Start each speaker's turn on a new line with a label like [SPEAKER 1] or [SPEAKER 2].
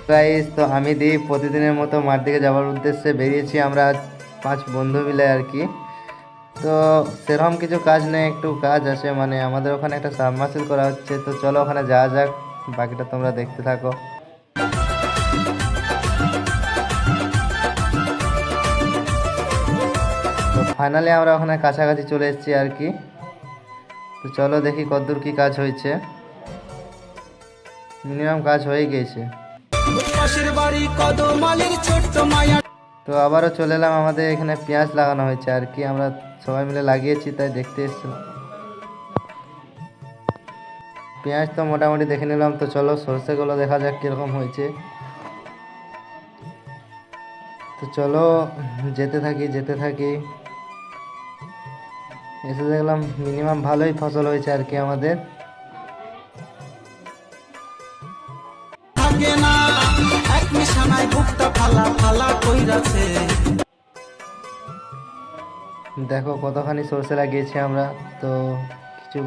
[SPEAKER 1] Guys, তো আমি দিই প্রতিদিনের মতো মাঠ দিকে যাওয়ার উদ্দেশ্যে বেরিয়েছি আমরা 5 বন্ধু মিলে আর কি। তো সেরকম কিছু কাজ নেই, একটু কাজ আছে, মানে আমাদের ওখানে একটা সাবমার্সিবল করা হচ্ছে। তো চলো ওখানে যাওয়া যাক, বাকিটা তোমরা দেখতে থাকো। তো ফাইনালি আমরা ওখানে কাছাকাছি চলে এসেছি আর কি। তো চলো দেখি কতদূর কি কাজ হয়েছে। মিনিমাম কাজ হয়ে গিয়েছে। তো আবারও চলে এলাম, আমাদের এখানে পেঁয়াজ লাগানো হয়েছে আর কি, আমরা সবাই মিলে লাগিয়েছি তাই দেখতে এসেছিলাম। পেঁয়াজ তো মোটামুটি দেখে নিলাম। তো চলো সরষেগুলো দেখা যাক কীরকম হয়েছে। তো চলো যেতে থাকি যেতে থাকি। এসে দেখলাম মিনিমাম ভালোই ফসল হয়েছে আর কি আমাদের। দেখো কতখানি সরষে লাগিয়েছি আমরা। তো কিছু